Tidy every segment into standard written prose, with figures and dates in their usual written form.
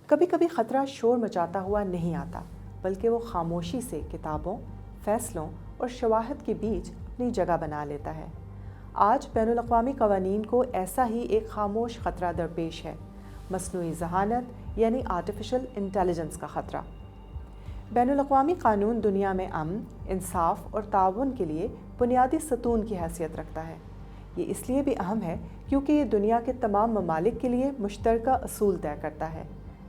کبھی کبھی خطرہ شور مچاتا ہوا نہیں آتا، بلکہ وہ خاموشی سے کتابوں، فیصلوں اور شواہد کے بیچ اپنی جگہ بنا لیتا ہے۔ آج بین الاقوامی قوانین کو ایسا ہی ایک خاموش خطرہ درپیش ہے، مصنوعی ذہانت یعنی آرٹیفیشل انٹیلیجنس کا خطرہ۔ بین الاقوامی قانون دنیا میں امن، انصاف اور تعاون کے لیے بنیادی ستون کی حیثیت رکھتا ہے۔ یہ اس لیے بھی اہم ہے کیونکہ یہ دنیا کے تمام ممالک کے لیے مشترکہ اصول طے کرتا ہے،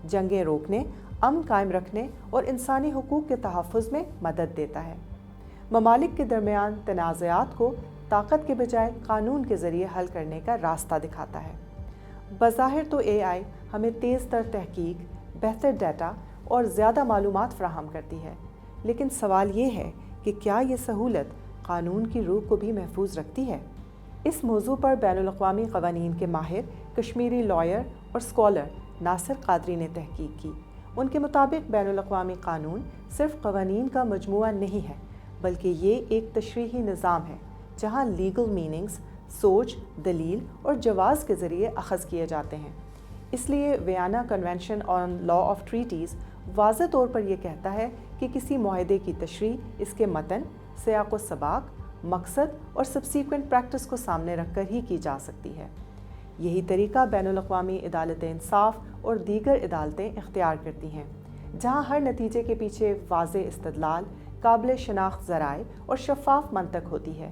جنگیں روکنے، امن قائم رکھنے اور انسانی حقوق کے تحفظ میں مدد دیتا ہے۔ ممالک کے درمیان تنازعات کو طاقت کے بجائے قانون کے ذریعے حل کرنے کا راستہ دکھاتا ہے۔ بظاہر تو اے آئی ہمیں تیز تر تحقیق، بہتر ڈیٹا اور زیادہ معلومات فراہم کرتی ہے، لیکن سوال یہ ہے کہ کیا یہ سہولت قانون کی روح کو بھی محفوظ رکھتی ہے؟ اس موضوع پر بین الاقوامی قوانین کے ماہر کشمیری لائر اور اسکالر ناصر قادری نے تحقیق کی۔ ان کے مطابق بین الاقوامی قانون صرف قوانین کا مجموعہ نہیں ہے، بلکہ یہ ایک تشریحی نظام ہے جہاں لیگل میننگز سوچ، دلیل اور جواز کے ذریعے اخذ کیے جاتے ہیں۔ اس لیے Vienna convention on law of treaties واضح طور پر یہ کہتا ہے کہ کسی معاہدے کی تشریح اس کے متن، سیاق و سباق، مقصد اور سبسیکوینٹ پریکٹس کو سامنے رکھ کر ہی کی جا سکتی ہے۔ یہی طریقہ بین الاقوامی عدالت انصاف اور دیگر عدالتیں اختیار کرتی ہیں، جہاں ہر نتیجے کے پیچھے واضح استدلال، قابل شناخت ذرائع اور شفاف منطق ہوتی ہے۔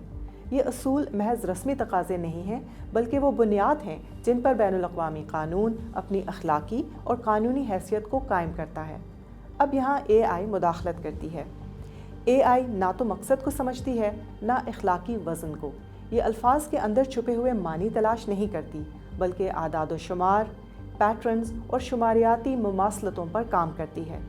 یہ اصول محض رسمی تقاضے نہیں ہیں، بلکہ وہ بنیاد ہیں جن پر بین الاقوامی قانون اپنی اخلاقی اور قانونی حیثیت کو قائم کرتا ہے۔ اب یہاں اے آئی مداخلت کرتی ہے۔ اے آئی نہ تو مقصد کو سمجھتی ہے، نہ اخلاقی وزن کو۔ یہ الفاظ کے اندر چھپے ہوئے معنی تلاش نہیں کرتی، بلکہ اعداد و شمار، پیٹرنز اور شماریاتی مماثلتوں پر کام کرتی ہے۔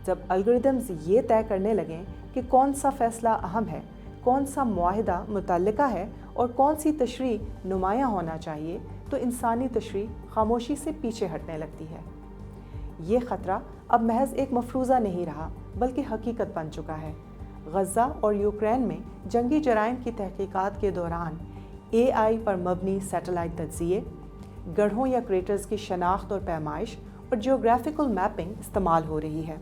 جب الگوریدمز یہ طے کرنے لگیں کہ کون سا فیصلہ اہم ہے، کون سا معاہدہ متعلقہ ہے اور کون سی تشریح نمایاں ہونا چاہیے، تو انسانی تشریح خاموشی سے پیچھے ہٹنے لگتی ہے۔ یہ خطرہ اب محض ایک مفروضہ نہیں رہا، بلکہ حقیقت بن چکا ہے۔ غزہ اور یوکرین میں جنگی جرائم کی تحقیقات کے دوران اے آئی پر مبنی سیٹلائٹ تجزیے، گڑھوں یا کریٹرز کی شناخت اور پیمائش اور جیوگرافیکل میپنگ استعمال ہو رہی ہے۔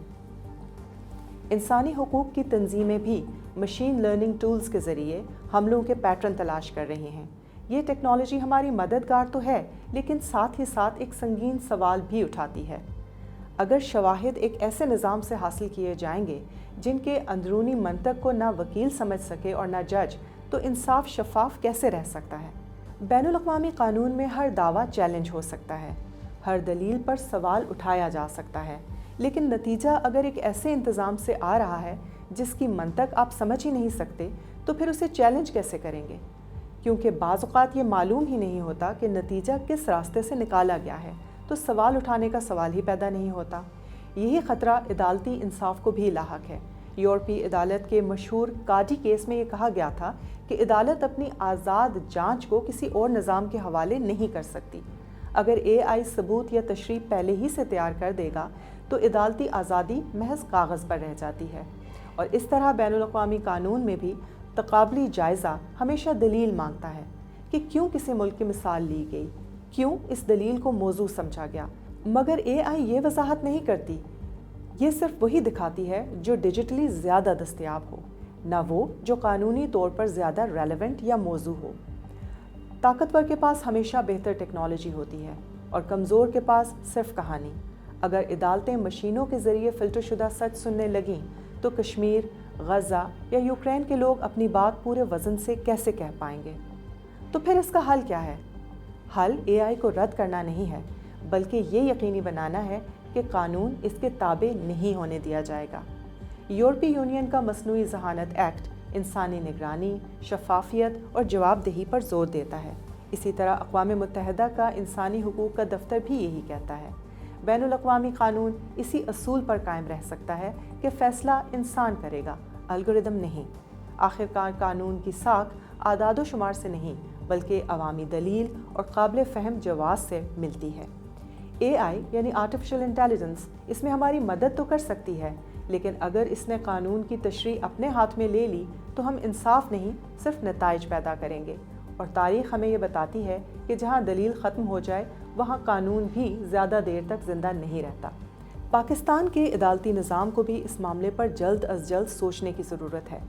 انسانی حقوق کی تنظیمیں بھی مشین لرننگ ٹولز کے ذریعے حملوں کے پیٹرن تلاش کر رہی ہیں۔ یہ ٹیکنالوجی ہماری مددگار تو ہے، لیکن ساتھ ہی ساتھ ایک سنگین سوال بھی اٹھاتی ہے۔ اگر شواہد ایک ایسے نظام سے حاصل کیے جائیں گے جن کے اندرونی منطق کو نہ وکیل سمجھ سکے اور نہ جج، تو انصاف شفاف کیسے رہ سکتا ہے؟ بین الاقوامی قانون میں ہر دعویٰ چیلنج ہو سکتا ہے، ہر دلیل پر سوال اٹھایا جا سکتا ہے، لیکن نتیجہ اگر ایک ایسے انتظام سے آ رہا ہے جس کی منطق آپ سمجھ ہی نہیں سکتے، تو پھر اسے چیلنج کیسے کریں گے؟ کیونکہ بعض اوقات یہ معلوم ہی نہیں ہوتا کہ نتیجہ کس راستے سے نکالا گیا ہے، تو سوال اٹھانے کا سوال ہی پیدا نہیں ہوتا۔ یہی خطرہ عدالتی انصاف کو بھی لاحق ہے۔ یورپی عدالت کے مشہور کاڈی کیس میں یہ کہا گیا تھا کہ عدالت اپنی آزاد جانچ کو کسی اور نظام کے حوالے نہیں کر سکتی۔ اگر اے آئی ثبوت یا تشریح پہلے ہی سے تیار کر دے گا تو عدالتی آزادی محض کاغذ پر رہ جاتی ہے۔ اور اس طرح بین الاقوامی قانون میں بھی تقابلی جائزہ ہمیشہ دلیل مانگتا ہے کہ کیوں کسی ملک کی مثال لی گئی، کیوں اس دلیل کو موضوع سمجھا گیا۔ مگر اے آئی یہ وضاحت نہیں کرتی، یہ صرف وہی دکھاتی ہے جو ڈیجیٹلی زیادہ دستیاب ہو، نہ وہ جو قانونی طور پر زیادہ ریلیونٹ یا موزوں ہو۔ طاقتور کے پاس ہمیشہ بہتر ٹیکنالوجی ہوتی ہے اور کمزور کے پاس صرف کہانی۔ اگر عدالتیں مشینوں کے ذریعے فلٹر شدہ سچ سننے لگیں تو کشمیر، غزہ یا یوکرین کے لوگ اپنی بات پورے وزن سے کیسے کہہ پائیں گے؟ تو پھر اس کا حل کیا ہے؟ حل اے آئی کو رد کرنا نہیں ہے، بلکہ یہ یقینی بنانا ہے کہ قانون اس کے تابع نہیں ہونے دیا جائے گا۔ یورپی یونین کا مصنوعی ذہانت ایکٹ انسانی نگرانی، شفافیت اور جواب دہی پر زور دیتا ہے۔ اسی طرح اقوام متحدہ کا انسانی حقوق کا دفتر بھی یہی کہتا ہے۔ بین الاقوامی قانون اسی اصول پر قائم رہ سکتا ہے کہ فیصلہ انسان کرے گا، الگوریدم نہیں۔ آخرکار قانون کی ساکھ اعداد و شمار سے نہیں، بلکہ عوامی دلیل اور قابل فہم جواز سے ملتی ہے۔ اے آئی یعنی آرٹیفیشل انٹیلیجنس اس میں ہماری مدد تو کر سکتی ہے، لیکن اگر اس نے قانون کی تشریح اپنے ہاتھ میں لے لی تو ہم انصاف نہیں، صرف نتائج پیدا کریں گے۔ اور تاریخ ہمیں یہ بتاتی ہے کہ جہاں دلیل ختم ہو جائے وہاں قانون بھی زیادہ دیر تک زندہ نہیں رہتا۔ پاکستان کے عدالتی نظام کو بھی اس معاملے پر جلد از جلد سوچنے کی ضرورت ہے،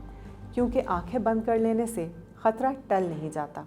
کیونکہ آنکھیں بند کر لینے سے خطرہ ٹل نہیں جاتا۔